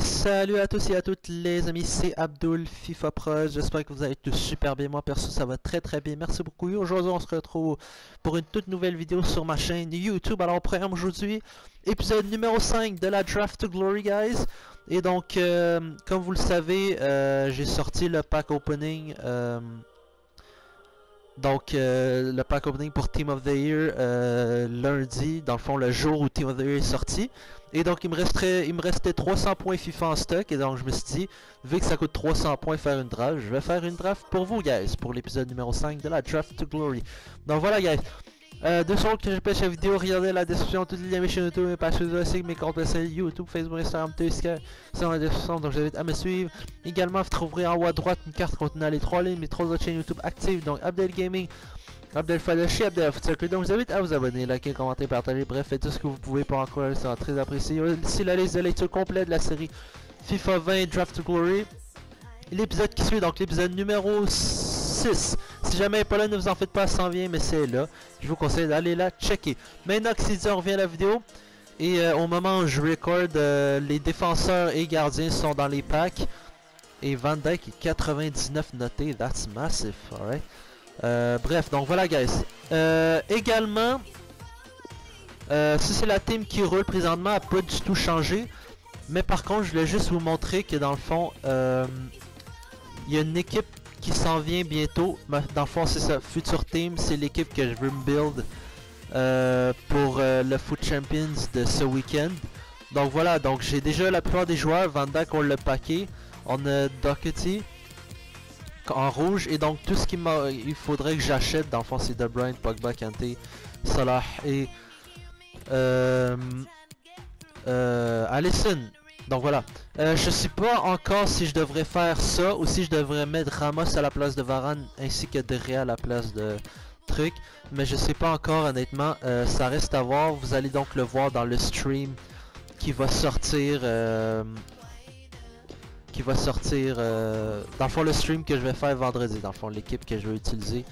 salut à tous et à toutes les amis, c'est Abdul FIFA Pro, j'espère que vous allez tous super bien, moi perso ça va très bien, merci beaucoup. Aujourd'hui on se retrouve pour une toute nouvelle vidéo sur ma chaîne YouTube. Alors au programme aujourd'hui, épisode numéro 5 de la Draft to Glory guys. Et donc comme vous le savez, j'ai sorti le pack opening, le pack opening pour Team of the Year lundi, dans le fond le jour où Team of the Year est sorti. Et donc il me restait 300 points FIFA en stock. Et donc je me suis dit, vu que ça coûte 300 points faire une draft, je vais faire une draft pour vous guys, pour l'épisode numéro 5 de la Draft to Glory. Donc voilà guys, 2 secondes que je pêche la vidéo, regardez la description, toutes les liens sur YouTube, mes pages Facebook, mes comptes YouTube, Facebook, Instagram, Twitter, c'est dans la description, donc j'invite à me suivre. Également vous trouverez en haut à droite une carte contenant les 3 lignes, mes 3 autres chaînes YouTube actives, donc Abdel Gaming, Abdel Fadashi, Abdel Foutsakri. Donc je vous invite à vous abonner, liker, commenter, partager, bref, faites tout ce que vous pouvez pour encourager, ça sera très apprécié. Ici la liste de lecture complète de la série FIFA 20 Draft to Glory. L'épisode qui suit, donc l'épisode numéro 6. Si jamais elle n'est pas là, ne vous en faites pas, ça s'en vient, mais c'est là. Je vous conseille d'aller la checker. Maintenant que c'est dit, on revient à la vidéo. Et au moment où je record, les défenseurs et gardiens sont dans les packs. Et Van Dijk est 99 noté, that's massive, alright. Bref, donc voilà guys. Également, si c'est la team qui roule présentement, elle n'a pas du tout changé. Mais par contre, je voulais juste vous montrer que dans le fond, il y a une équipe qui s'en vient bientôt. Dans le fond, c'est ça, Future Team, c'est l'équipe que je veux me build pour le Foot Champions de ce week-end. Donc voilà, donc j'ai déjà la plupart des joueurs. Van Dijk, on l'a packé. On a Doherty en rouge, et donc tout ce qu'il faudrait que j'achète dans le fond c'est De Bruyne, Pogba, Kanté, Salah et Alisson. Donc voilà, je sais pas encore si je devrais faire ça ou si je devrais mettre Ramos à la place de Varane ainsi que De Gea à la place de truc, mais je sais pas encore honnêtement, ça reste à voir. Vous allez donc le voir dans le stream qui va sortir dans le fond le stream que je vais faire vendredi, dans le fond l'équipe que je vais utiliser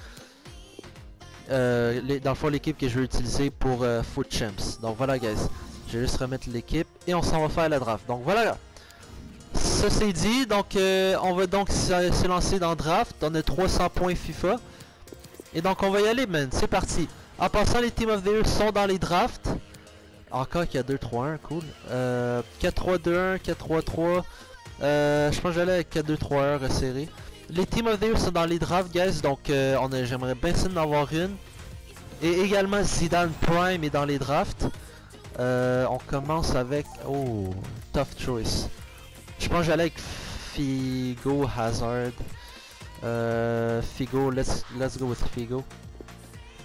dans le fond l'équipe que je vais utiliser pour Foot Champs. Donc voilà guys, je vais juste remettre l'équipe et on s'en va faire la draft. Donc voilà, ça c'est dit, donc on va donc se lancer dans draft. On a 300 points FIFA et donc on va y aller man, c'est parti. En passant, les Team of the Year sont dans les drafts. Encore qu'il y a 2-3-1, cool. 4-3-2-1, 4-3-3. Je pense que j'allais avec 4-2-3-1 resserré. Les Team of the Year sont dans les drafts guys, donc j'aimerais bien essayer d'en avoir une. Et également Zidane Prime est dans les drafts. On commence avec... Oh, tough choice. Je pense que j'allais avec Figo, Hazard. Figo, let's go with Figo.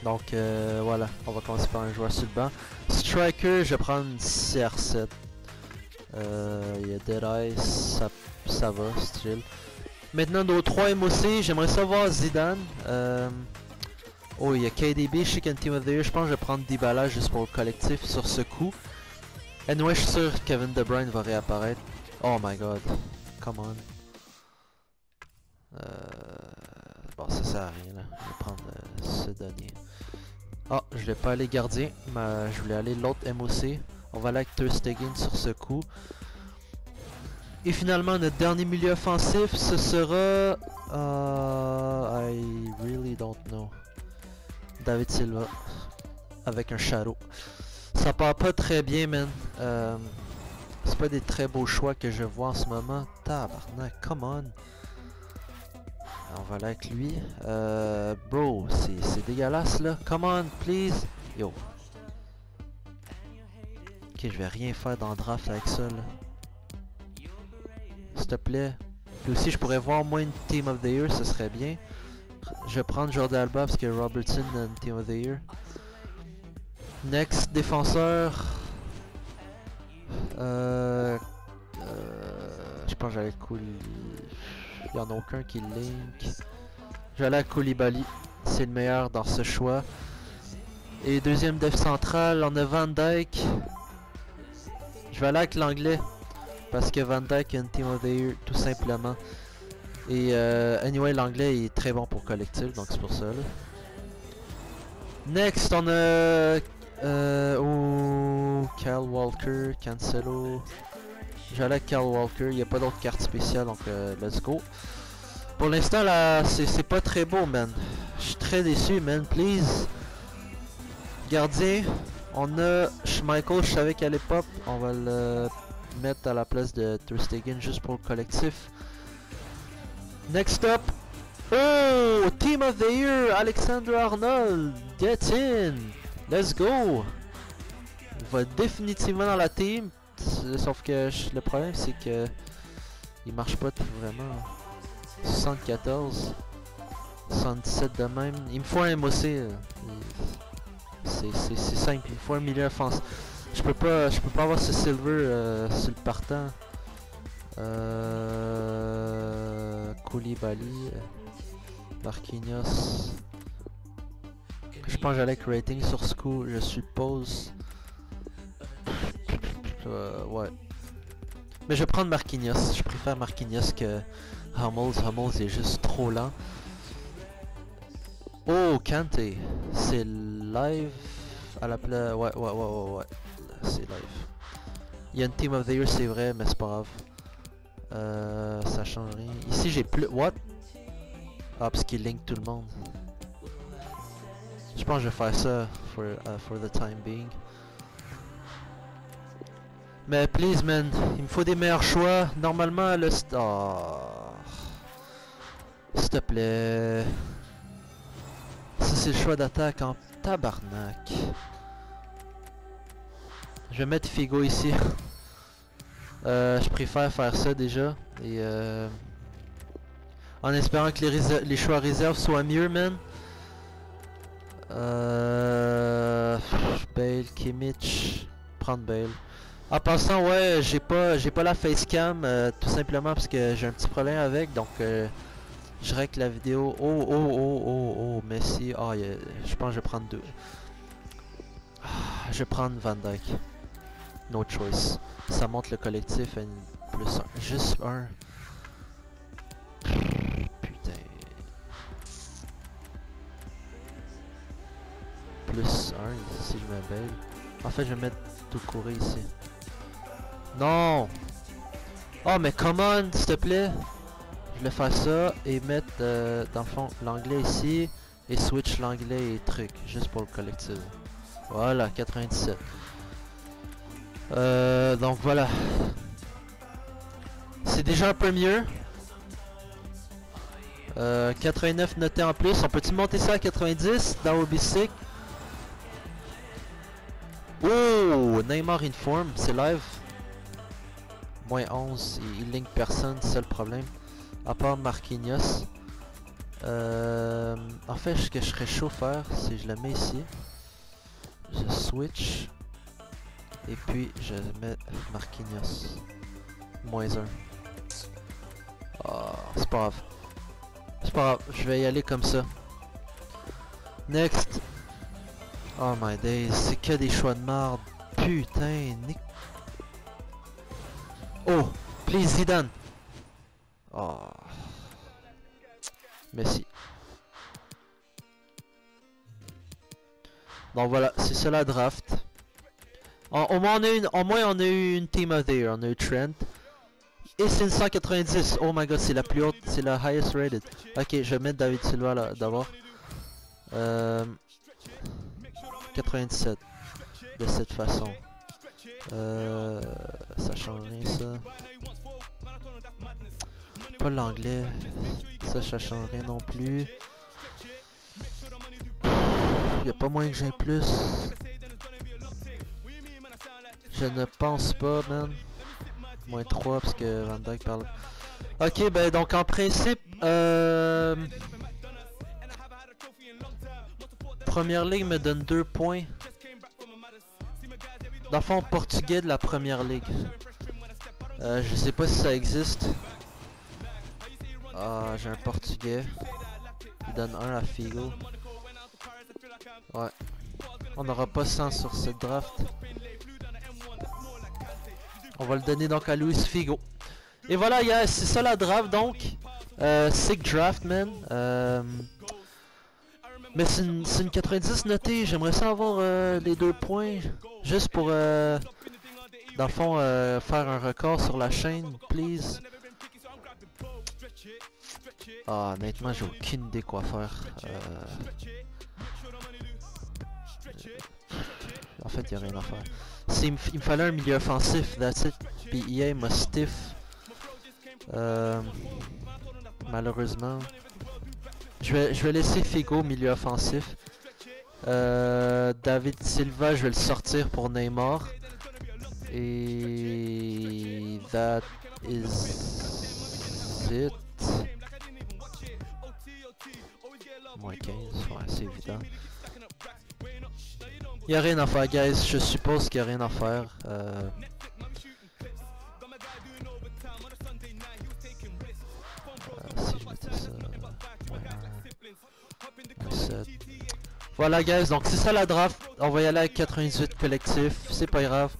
Donc voilà, on va commencer par un joueur sur le banc. Striker, je vais prendre CR7. Il y a Deadeye, ça va, c'est chill. Maintenant nos 3 MOC, j'aimerais savoir Zidane. Oh, il y a KDB, Chicken Team of the Year. Je pense que je vais prendre Dybala juste pour le collectif sur ce coup. Anyway, je suis sûr que Kevin De Bruyne va réapparaître. Oh my god, come on. Bon, ça sert à rien là. Je vais prendre ce dernier. Ah, je voulais pas aller gardien, mais je voulais aller l'autre MOC. On va aller avec Ter Stegen sur ce coup. Et finalement, notre dernier milieu offensif, ce sera... I really don't know. David Silva. Avec un Shadow. Ça part pas très bien, man. C'est pas des très beaux choix que je vois en ce moment. Tabarnak, come on. On va aller avec lui. Bro, c'est dégueulasse là. Come on, please. Yo. Ok, je vais rien faire dans le draft avec ça là. S'il te plaît. Puis aussi, je pourrais voir moins une Team of the Year, ce serait bien. Je vais prendre Jordi Alba parce que Robertson a une Team of the Year. Next, défenseur. Je pense que j'allais Koulibaly. Il n'y en a aucun qui link. Je vais aller à Koulibaly. C'est le meilleur dans ce choix. Et deuxième def central, on a Van Dijk. Je vais aller avec l'anglais. Parce que Van Dijk a une Team of the Year, tout simplement. Et anyway, l'anglais est très bon pour collectif, donc c'est pour ça. Là. Next, on a... Kyle Walker, Cancelo. J'allais avec Kyle Walker, il n'y a pas d'autres cartes spéciales, donc let's go. Pour l'instant, là, c'est pas très beau, man. Je suis très déçu, man. Please. Gardien. On a Schmeichel, je savais qu'elle allait pop. On va le mettre à la place de Ter Stegen juste pour le collectif. Next up. Oh! Team of the Year, Alexander Arnold. Get in. Let's go. Il va définitivement dans la team. Sauf que le problème, c'est que il marche pas vraiment. 74, 77 de même. Il me faut un MOC. C'est simple, il me faut un milieu offensif. Je peux pas avoir ce silver sur le partant. Koulibaly, Marquinhos. Je pense que j'allais avec rating sur School, je suppose. Ouais. Mais je vais prendre Marquinhos. Je préfère Marquinhos que Hummels. Hummels est juste trop lent. Oh, Kanté. C'est live à la place. Ouais. C'est live. Il y a une Team of the Year, c'est vrai, mais c'est pas grave. Ça change rien. Ici, j'ai plus. What? Ah, parce qu'il link tout le monde. Je pense que je vais faire ça for the time being. Mais please man, il me faut des meilleurs choix. Normalement le star. S'il te plaît. Ça c'est le choix d'attaque en tabarnak. Je vais mettre Figo ici. Je préfère faire ça déjà. Et en espérant que les choix réserves soient mieux, man. Bale, Kimmich. Prendre Bale. En passant, ouais, j'ai pas la facecam, tout simplement parce que j'ai un petit problème avec, donc je règle la vidéo. Oh, Messi. Je pense que je vais prendre deux. Je vais prendre Van Dijk. No choice. Ça monte le collectif à une plus 1. Juste un. Putain. Plus 1 si je mets Bale. En fait, je vais mettre tout courir ici. Non! Oh, mais come on, s'il te plaît! Je vais faire ça et mettre, dans le fond, l'anglais ici. Et switch l'anglais et truc, juste pour le collectif. Voilà, 97. Donc voilà. C'est déjà un peu mieux. 89 noté en plus. On peut-tu monter ça à 90? That would be sick. Oh! Neymar inform, c'est live. Moins 11, il link personne, c'est ça le problème. À part Marquinhos. En fait, ce que je serais chaud faire, si je le mets ici. Je switch. Et puis, je mets Marquinhos. Moins 1. Oh, c'est pas grave. C'est pas grave, je vais y aller comme ça. Next. Oh my days, c'est que des choix de marde. Putain, Nick. Oh, please Zidane. Oh. Messi. Donc voilà, c'est ça la draft. Au moins on a eu une Team of the Year, on a eu Trent. Et c'est une 190. Oh my god, c'est la plus haute, c'est la highest rated. Ok, je vais mettre David Silva là d'abord. 97. De cette façon. Ça change rien ça. Pas l'anglais. Ça change rien non plus. Y a pas moyen que j'ai plus. Je ne pense pas, man. Moins 3 parce que Van Dijk parle. Ok, ben donc en principe, Première Ligue me donne 2 points. Dans le fond, portugais de la Première Ligue. Je sais pas si ça existe. Ah, j'ai un portugais. Il donne 1 à Figo. Ouais. On n'aura pas 100 sur cette draft. On va le donner donc à Luis Figo. Et voilà, c'est ça la draft donc. Sick draft, man. Mais c'est une 90 notée. J'aimerais ça avoir les 2 points. Juste pour dans le fond, faire un record sur la chaîne, please. Ah, honnêtement, j'ai aucune idée quoi faire. En fait, il n'y a rien à faire. Il me fallait un milieu offensif, that's it. Puis EA m'a stiff. Malheureusement. Je vais laisser Figo milieu offensif. David Silva, je vais le sortir pour Neymar. Et that is it. Moins 15, ouais, c'est évident. Il n'y a rien à faire, guys. Je suppose qu'il n'y a rien à faire. Si je mettais ça... Voilà, guys. Donc, c'est ça la draft. On va y aller avec 98 collectif. C'est pas grave.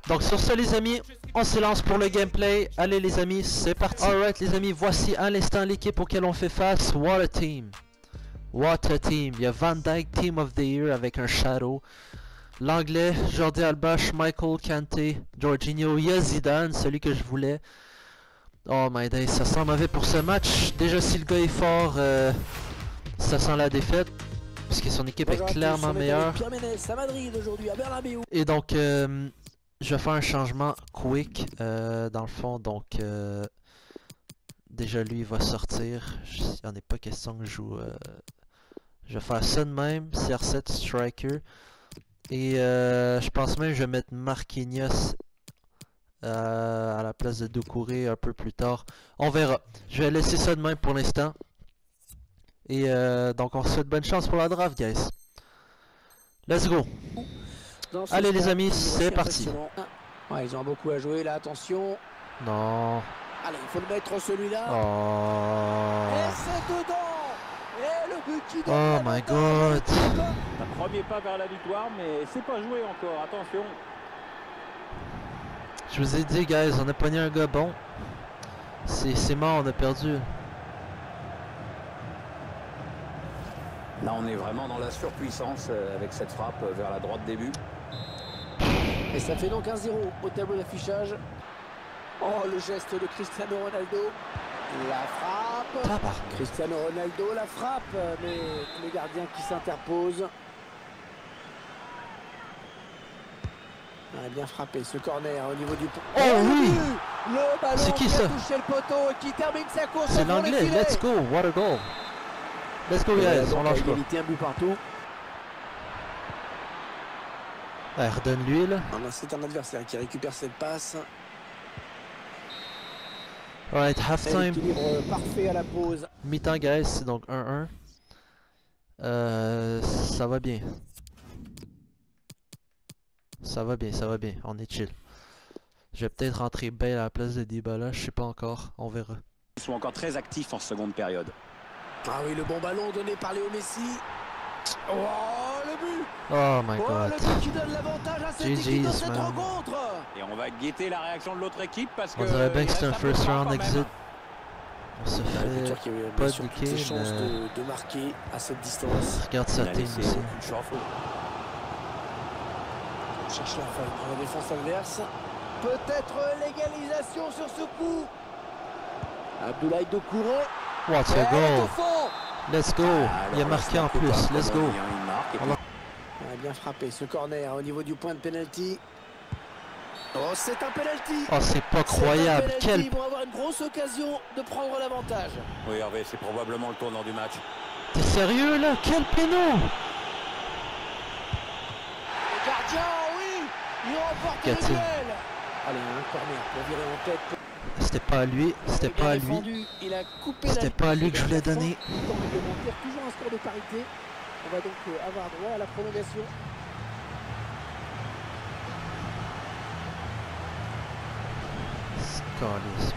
Donc, sur ce, les amis, on se lance pour le gameplay. Allez, les amis, c'est parti. Alright, les amis, voici à l'instant l'équipe auquel on fait face. What a team. What a team. Il y a Van Dijk, Team of the Year avec un Shadow. L'anglais, Jordi Alba, Michael Kanté, Jorginho, il y a Zidane, celui que je voulais. Oh my days, ça sent mauvais pour ce match. Déjà, si le gars est fort, ça sent la défaite. Puisque son équipe est clairement meilleure. Et donc, je vais faire un changement quick, dans le fond. Donc, déjà, lui, il va sortir. Il n'y en est pas question que je joue... je vais faire ça de même, CR7 Striker. Et je pense même que je vais mettre Marquinhos à la place de Doucouré un peu plus tard. On verra. Je vais laisser ça de même pour l'instant. Et donc on se souhaite bonne chance pour la draft, guys. Let's go. Allez les amis, c'est parti. Ouais, ils ont beaucoup à jouer là, attention. Non. Allez, il faut le mettre celui-là. Oh. Et c'est dedans. Et le but qui donne Oh my god. Un premier pas vers la victoire, mais c'est pas joué encore, attention. Je vous ai dit, guys, on a pogné un gars bon. C'est mort, on a perdu. Là, on est vraiment dans la surpuissance avec cette frappe vers la droite début. Et ça fait donc 1-0 au tableau d'affichage. Oh, le geste de Cristiano Ronaldo. La frappe. Cristiano Ronaldo, la frappe. Mais le gardien qui s'interpose. On a bien frappé ce corner au niveau du... Oh oui. Le ballon C'est qui qui ça? a touché le poteau et qui termine sa course. C'est l'anglais, let's go, what a goal. Let's go guys, on lâche pas. Un but partout. Ouais, redonne-lui là. C'est un adversaire qui récupère cette passe. Alright, halftime. Équilibre parfait à la pause. Mi-temps guys, c'est donc 1-1. Ça va bien. Ça va bien, on est chill. Je vais peut-être rentrer Bale à la place de Dybala, je sais pas encore, on verra. Ils sont encore très actifs en seconde période. Ah oui, le bon ballon donné par Léo Messi. Oh, le but! Oh my Oh, god. le but qui donne l'avantage à cette équipe dans cette rencontre. Et on va guetter la réaction de l'autre équipe parce que... On dirait bien que c'est un first round exit. On se Le fait buteur qui avait pas bien sûr toutes niquer, ses chances mais... de marquer à cette distance. Regarde sa team aussi. On cherche la faille dans la défense adverse. Peut-être l'égalisation sur ce coup. Abdoulaye Doucouré. What a goal! Let's go! Il a marqué en plus, let's go! On a bien frappé ce corner au niveau du point de penalty. Oh, c'est un penalty! Oh, c'est pas croyable! Quel... Ils vont avoir une grosse occasion de prendre l'avantage. Oui, Hervé, c'est probablement le tournant du match. T'es sérieux là? Quel péno! Le gardien, oui! Il remporte le duel! Allez, un corner pour virer en tête. C'était pas à lui, c'était pas à lui. C'était pas à lui que je voulais donner. Toujours un score de parité. On va donc avoir droit à la prolongation. Scalisme.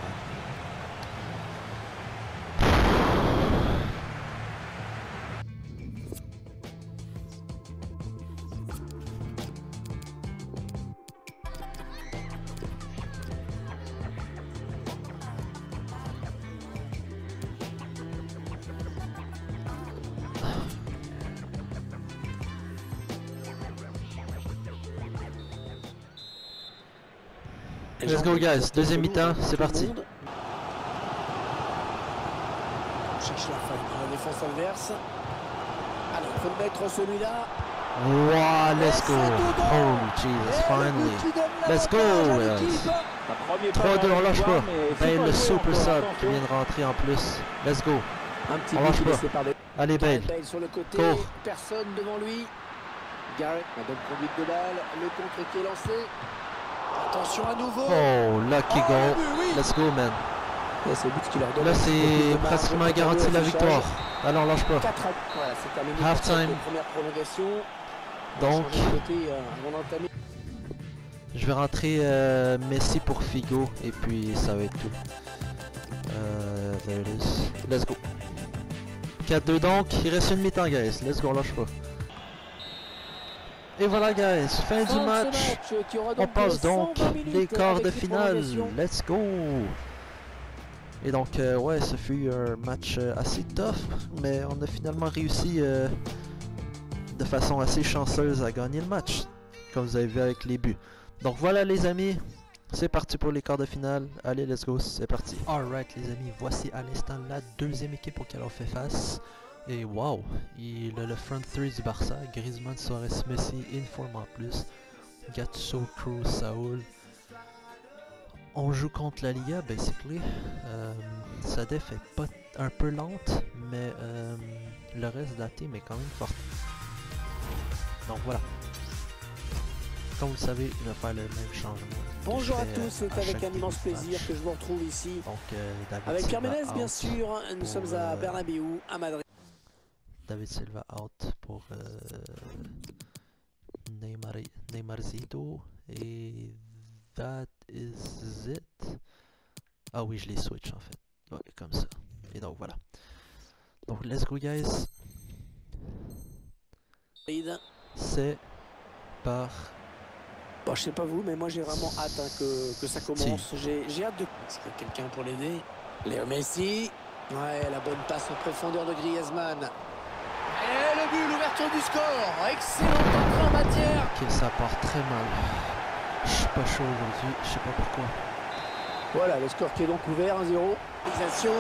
Let's go guys, deuxième mi-temps, c'est parti. Cherche la faille dans la défense adverse. Allez, il faut le mettre celui-là. Wow, let's go. Holy Jesus, finally. Let's go. 3-2, on lâche pas. Bale, le super sub qui vient de rentrer en plus. Let's go. On lâche pas. Allez Bale. Sur le côté, Cours. personne devant lui. Garrett, la bonne conduite de balle. Le contre qui est lancé. Attention à nouveau. Oh, lucky goal. Let's go man. Et c'est le but qui leur donne Là un petit peu plus c'est de marge pratiquement pour garanti le la affichage. victoire. Alors on lâche pas. 4 à... Voilà, c'est terminé. Half time. La première prolongation. Donc, Changer de côté, on a entamé. je vais rentrer Messi pour Figo et puis ça va être tout. There it is. Let's go. 4-2 donc, il reste une mi-temps guys. Let's go, on lâche pas. Et voilà guys, fin du match. On passe donc les quarts de finale. Let's go. Et donc ouais, ce fut un match assez tough, mais on a finalement réussi de façon assez chanceuse à gagner le match, comme vous avez vu avec les buts. Donc voilà les amis, c'est parti pour les quarts de finale. Allez, let's go, c'est parti. Alright les amis, voici à l'instant la deuxième équipe auquel on fait face. Et wow, il a le front 3 du Barça, Griezmann, Suarez, Messi, in forme en plus, Gattuso, Kroos, Saúl. On joue contre la Liga, basically. Sa def est pas un peu lente, mais le reste de la team est quand même forte. Donc voilà. Comme vous le savez, je vais faire le même changement. Bonjour à tous, c'est avec un immense plaisir que je vous retrouve ici. Donc, David avec Silva Carmenez, bien out sûr, nous sommes à Bernabéu, à Madrid. David Silva out pour Neymarzito. Et that is it. Ah oui, je les switch en fait. Ouais, comme ça. Et donc voilà. Donc let's go guys. C'est par... Bon, je sais pas vous, mais moi j'ai vraiment hâte hein, que ça commence. J'ai hâte de... Est-ce qu'il y a quelqu'un pour l'aider? Léo Messi. Ouais, la bonne passe en profondeur de Griezmann. Et le but, l'ouverture du score. Excellent entrée en matière. Ok, ça part très mal. Je suis pas chaud aujourd'hui, je sais pas pourquoi. Voilà, le score qui est donc ouvert, 1-0. Réalisation.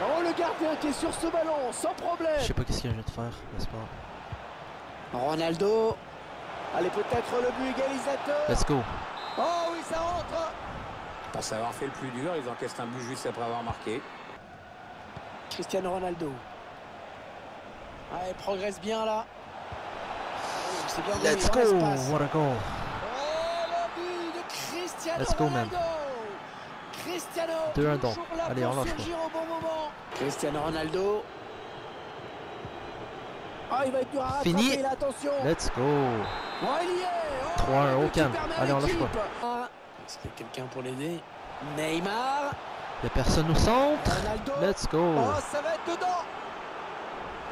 Oh, le gardien qui est sur ce ballon, sans problème. Je sais pas qu'est-ce qu'il vient de faire, n'est-ce pas? Ronaldo. Allez, peut-être le but égalisateur. Let's go. Oh oui, ça rentre. Pour avoir fait le plus dur, ils encaissent un but juste après avoir marqué. Cristiano Ronaldo. Ah, il progresse bien là. Oh, bien let's go. What a goal. Oh, le but de Cristiano Let's go, Ronaldo. man. Cristiano. 2-1 donc. Allez, on lâche pas. Au bon moment. Cristiano Ronaldo. Ah, il va être dur à rattraper, fini. là, attention. Let's go. Oh, il y est. 3-1 au calme. Allez, on lâche pas. Est-ce qu'il y a quelqu'un pour l'aider? Neymar. Il n'y a personne au centre. Ronaldo. Let's go. Oh, ça va être dedans.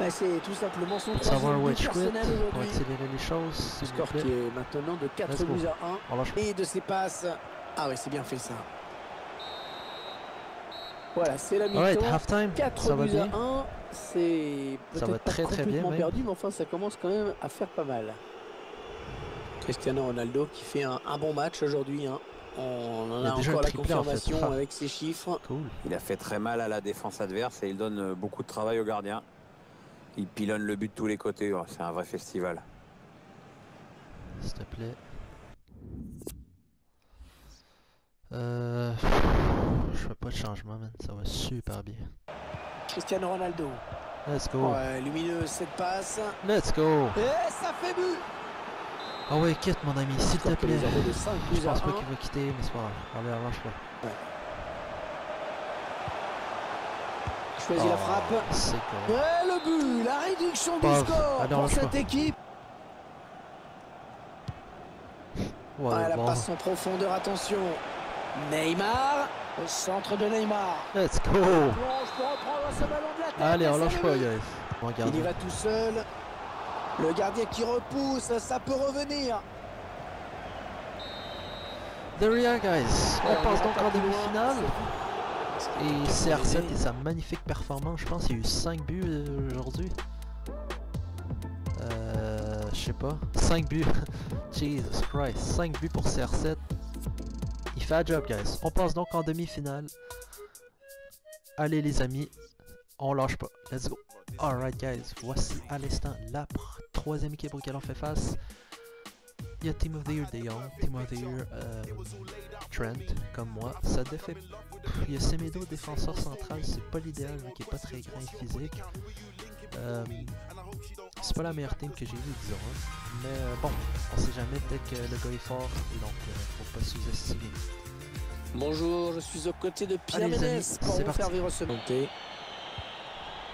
Ben, c'est tout simplement son Savoir troisième but wedge quit personnel pour aujourd'hui. accélérer les choses. s'il vous Score plaît. qui est maintenant de 4 Let's go. buts à 1. On lâche pas. Et de ses passes. Ah ouais, c'est bien fait ça. Voilà, c'est la Alright, mi-temps. halftime. 4 Ça va buts à bien. 1. C'est Ça va peut-être pas très, très bien, complètement même. perdu, mais enfin ça commence quand même à faire pas mal. Cristiano Ronaldo qui fait un bon match aujourd'hui. Hein. On en Il y a a déjà encore un la triplé, en fait. confirmation Ah. avec ses chiffres. Cool. Il a fait très mal à la défense adverse et il donne beaucoup de travail au gardien. Il pilonne le but de tous les côtés. Oh, c'est un vrai festival. S'il te plaît. Je fais pas de changement, man. Ça va super bien. Cristiano Ronaldo. Let's go. Ouais, lumineuse cette passe. Let's go. Et ça fait but. Ah ouais, quitte mon ami, s'il te Score qui est plaît. désormais de 5 Je buts à pense pas 1. qu'il va quitter, mais c'est pas grave. Allez, on lâche pas. Choisit la frappe. C'est cool. Ouais, le but, la réduction du Paf. score Allez, on pour lâche cette pas. équipe. Ouais, la bon. passe en profondeur, attention. Neymar, au centre de Neymar. Let's go. Plonge pour reprendre ce ballon de la tête. Allez, on et lâche c'est pas, lui. guys. On regarde. Il y va tout seul. Le gardien qui repousse, ça peut revenir. There we are, guys. On Ouais, passe va donc pas en plus loin. demi-finale. Et C'est CR7 et sa magnifique performance. Je pense qu'il y a eu 5 buts aujourd'hui. Je sais pas. 5 buts. Jesus Christ. 5 buts pour CR7. fait la job, guys. On passe donc en demi-finale. Allez, les amis. On lâche pas. Let's go. Alright, guys. Voici à l'instant la troisième équipe auquel on fait face. Il y a Team of the Year De Jong, Team of the Year Trent, comme moi. Ça défait. Il y a Semedo, défenseur central. C'est pas l'idéal vu qu'il est pas très grand et physique. C'est pas la meilleure team que j'ai vue, disons. Hein. Mais bon, on sait jamais, peut-être que le gars est fort, et donc faut pas sous-estimer. Bonjour, je suis aux côtés de Pierre Allez, Ménès amis, pour c'est vous faire parti. vivre ce montée.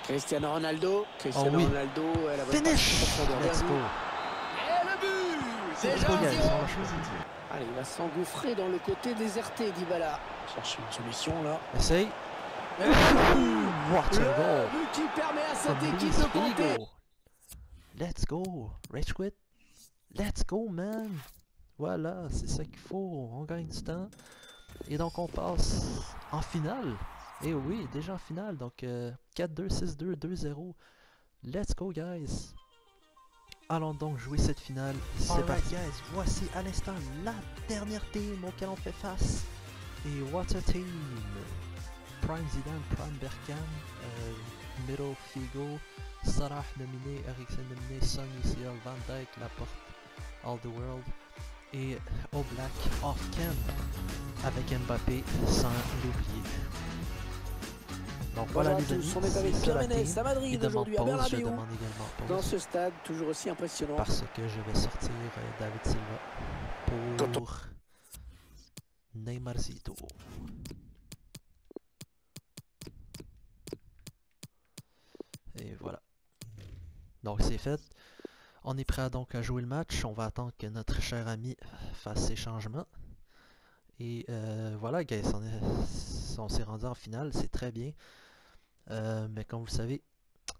Cristiano Ronaldo, Cristiano oui. Ronaldo, elle a Finish! Let's go! Et le but! C'est Déjà go, guys, 1-0. on lâche pas. Allez, il va s'engouffrer dans le côté déserté d'Ibala. Cherche une solution là. Essaye. Et le but! What a Le goal! but qui permet à cette From équipe Luis de compter. Figo. Let's go! Rage quit! Let's go, man! Voilà, c'est ça qu'il faut. On gagne du temps. Et donc on passe en finale. Et oui, déjà en finale. Donc 4-2, 6-2, 2-0. Let's go, guys! Allons donc jouer cette finale. C'est parti, guys. Voici à l'instant la dernière team auquel on fait face. Et what a team! Prime Zidane, Prime Bergkamp, Middle Figo, Salah nominé, Eriksen nominé, Son, UCL, Van Dijk, Laporte, All the World et Oblak off-cam avec Mbappé sans l'oublier. Donc voilà Bonjour les à amis, tous, on est avec c'est Pierre la Ménès team. à Madrid Il demande aujourd'hui à pause, je Bernabéu. demande également Dans pause ce stade toujours aussi impressionnant. parce que je vais sortir David Silva pour Neymarzito. Et voilà. Donc c'est fait. On est prêt donc à jouer le match. On va attendre que notre cher ami fasse ses changements. Et voilà, guys, on s'est rendu en finale, c'est très bien. Mais comme vous le savez,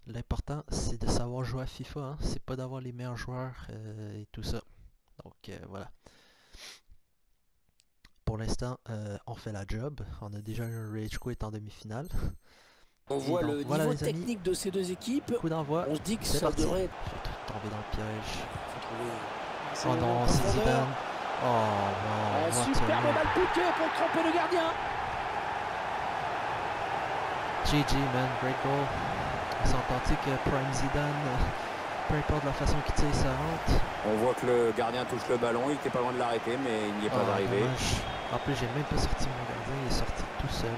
l'important c'est de savoir jouer à FIFA. Hein. C'est pas d'avoir les meilleurs joueurs et tout ça. Donc voilà. Pour l'instant, on fait la job. On a déjà eu un rage quit en demi-finale. On voit donc, le voilà, niveau les amis. technique de ces deux équipes. Coup d'envoi. On se dit que C'est ça parti. devrait J'ai tombé dans le piège. être. Oh non, c'est Zidane. Oh non, Un superbe balle piquée pour tromper le gardien. GG man, great goal. On s'est entendu que Prime Zidane, peu importe la façon qu'il tire, ça rentre. On voit que le gardien touche le ballon, il était pas loin de l'arrêter, mais il n'y est pas arrivé. Dommage. En plus, j'ai même pas sorti mon gardien, il est sorti tout seul.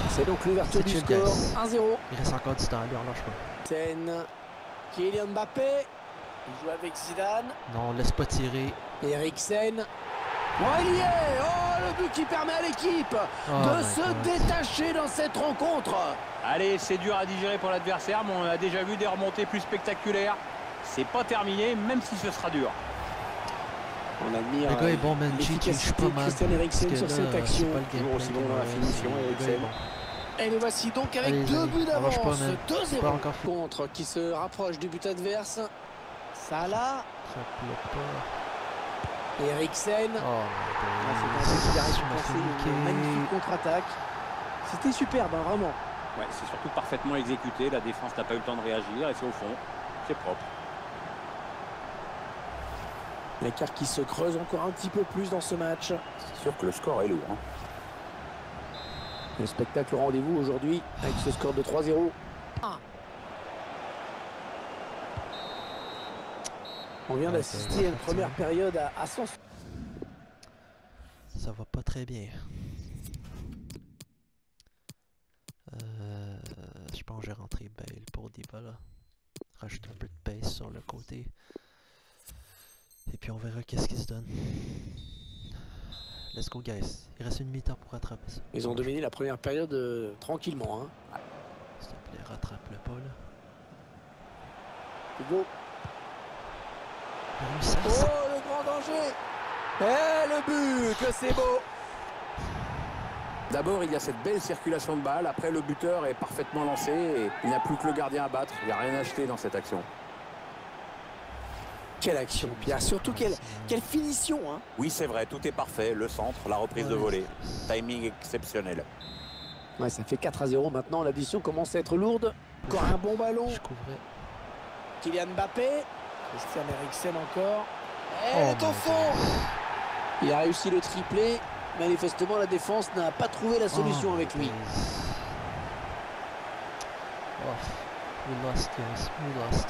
C'est donc l'ouverture du chill, score. guys. 1-0. Il reste encore du temps, allez, on lâche pas. Sen, Kylian Mbappé. Il joue avec Zidane. Non, laisse pas tirer. Eriksen. Oh, il y est. Oh, le but qui permet à l'équipe de se détacher dans cette rencontre. Allez, c'est dur à digérer pour l'adversaire, mais on a déjà vu des remontées plus spectaculaires. C'est pas terminé, même si ce sera dur. On admire Le gars est bon, man. GG, je suis pas mal. Christian Eriksen sur cette action. Toujours aussi bon dans la finition, Eriksen. Et les voici donc avec allez, 2 buts on lâche pas, d'avance. man. 2-0 Pas encore fini. contre qui se rapproche du but adverse. Salah. Ça plaît pas. Eriksen. Oh C'est un but qui a récompensé my une magnifique contre-attaque. C'était superbe, hein, vraiment. Ouais, c'est surtout parfaitement exécuté. La défense n'a pas eu le temps de réagir et c'est au fond. C'est propre. L'écart qui se creuse encore un petit peu plus dans ce match. C'est sûr que le score est lourd. Hein. Le spectacle au rendez-vous aujourd'hui avec ce score de 3-0. On vient d'assister à une première période à sens. Ça va pas très bien. Je pense que j'ai rentré Bale pour Dybala. Rajouter un peu de pace sur le côté. Et puis on verra qu'est-ce qui se donne. Let's go, guys. Il reste une mi-temps pour rattraper ça. Ils ont dominé la première période tranquillement. Hein. S'il te plaît, rattrape-le pas là. Hugo. Ça, Oh, le grand danger! Et le but, que c'est beau! D'abord, il y a cette belle circulation de balle. Après, le buteur est parfaitement lancé et il n'y a plus que le gardien à battre. Il n'y a rien acheté dans cette action. Quelle action, Pierre! Surtout quelle finition! Hein. Oui, c'est vrai, tout est parfait. Le centre, la reprise de volée. Timing exceptionnel. Ouais, ça fait 4-0 maintenant. L'addition commence à être lourde. Encore un bon ballon. je couvrais. Kylian Mbappé. Christian Eriksen encore. Oh Et au fond! Il a réussi le triplé. Manifestement, la défense n'a pas trouvé la solution avec lui. Oh, we lost, guys. We lost.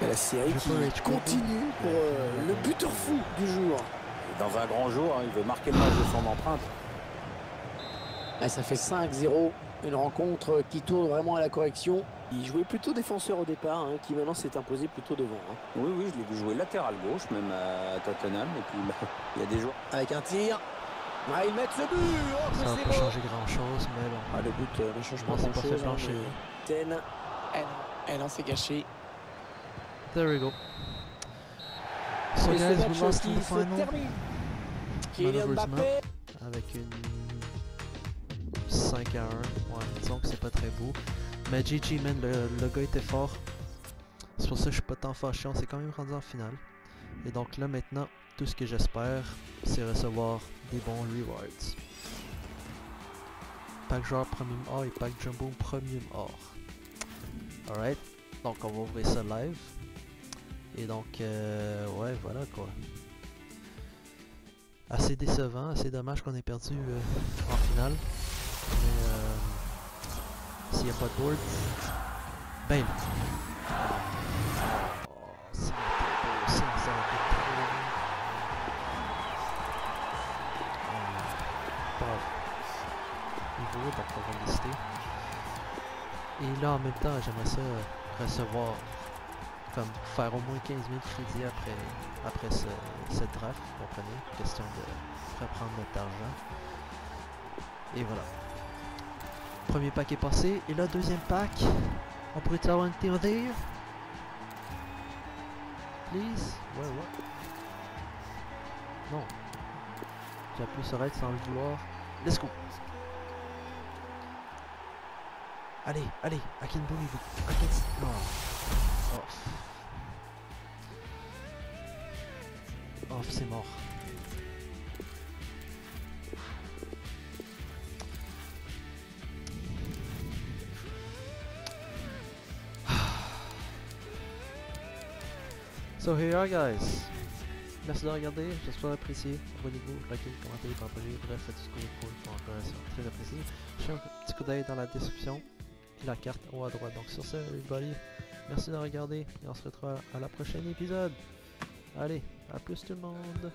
Et la série qui continue pour le buteur fou du jour. Et dans un grand jour, hein, il veut marquer le match de son empreinte. Et ça fait 5-0. Une rencontre qui tourne vraiment à la correction. Il jouait plutôt défenseur au départ, hein, qui maintenant s'est imposé plutôt devant. Hein. Oui, oui, je l'ai vu jouer latéral gauche, même à Tottenham. Et puis, il y a des joueurs. Avec un tir. Ah, ils mettent ce but. Oh, ça n'a pas changé grand chose, mais bon. Ah, le but ne change pas grand chose. Plancher. Elle en s'est gâchée. There we go. So et guys, ce we lost qui in the se final. termine. Kylian Mbappé. Avec une 5-1. Ouais, disons que c'est pas très beau. Mais GG, man, le gars était fort. C'est pour ça que je suis pas tant fâché. On s'est quand même rendu en finale. Et donc là, maintenant, tout ce que j'espère, c'est recevoir des bons rewards. Pack joueur premium or et pack jumbo premium or. Alright. Donc on va ouvrir ça live. Et donc, ouais, voilà quoi. Assez décevant, assez dommage qu'on ait perdu en finale. Mais s'il n'y a pas de board, ben là. Oh, ça va être bravo. Niveau, donc on va lister. Et là en même temps, j'aimerais ça recevoir, comme faire au moins 15 000 crédits après cette draft, vous comprenez, question de reprendre notre argent. Et voilà. Premier pack est passé, et là deuxième pack, on pourrait avoir une Team of the Year? Please? Ouais. Non. J'appuie sur Red sans le vouloir. Let's go! Allez, I can believe it. I can... Oh. Off, c'est mort. So here you are, guys. Merci de regarder, j'espère apprécier. Abonnez-vous, likez, commentez, partagez, bref, faites tout ce que vous pouvez pour encore très apprécié. Je fais un petit coup d'œil dans la description et la carte en haut à droite. Donc sur ce, everybody, merci de regarder et on se retrouve à la prochaine épisode. Allez, à plus tout le monde.